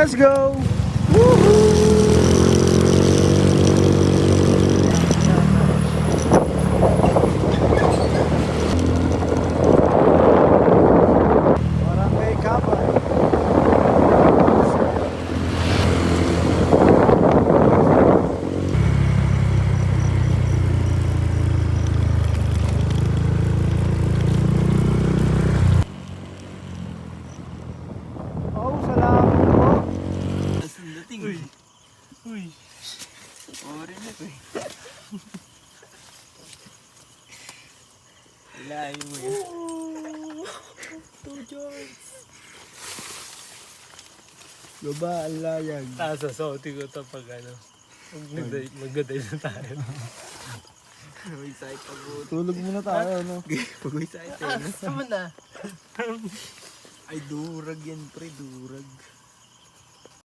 Let's go! Woohoo! Barangay Kapay. Oh, salamat po. Dating. Uy. Orin na eh. Ilahin mo yan. Two joints. Baba ang layag. Sasauti ko ito pag ano. Magdaday na tayo. May side pag-uot. Tulog muna tayo, no? Pag may side Sama na. Ay, durag yan pre, durag.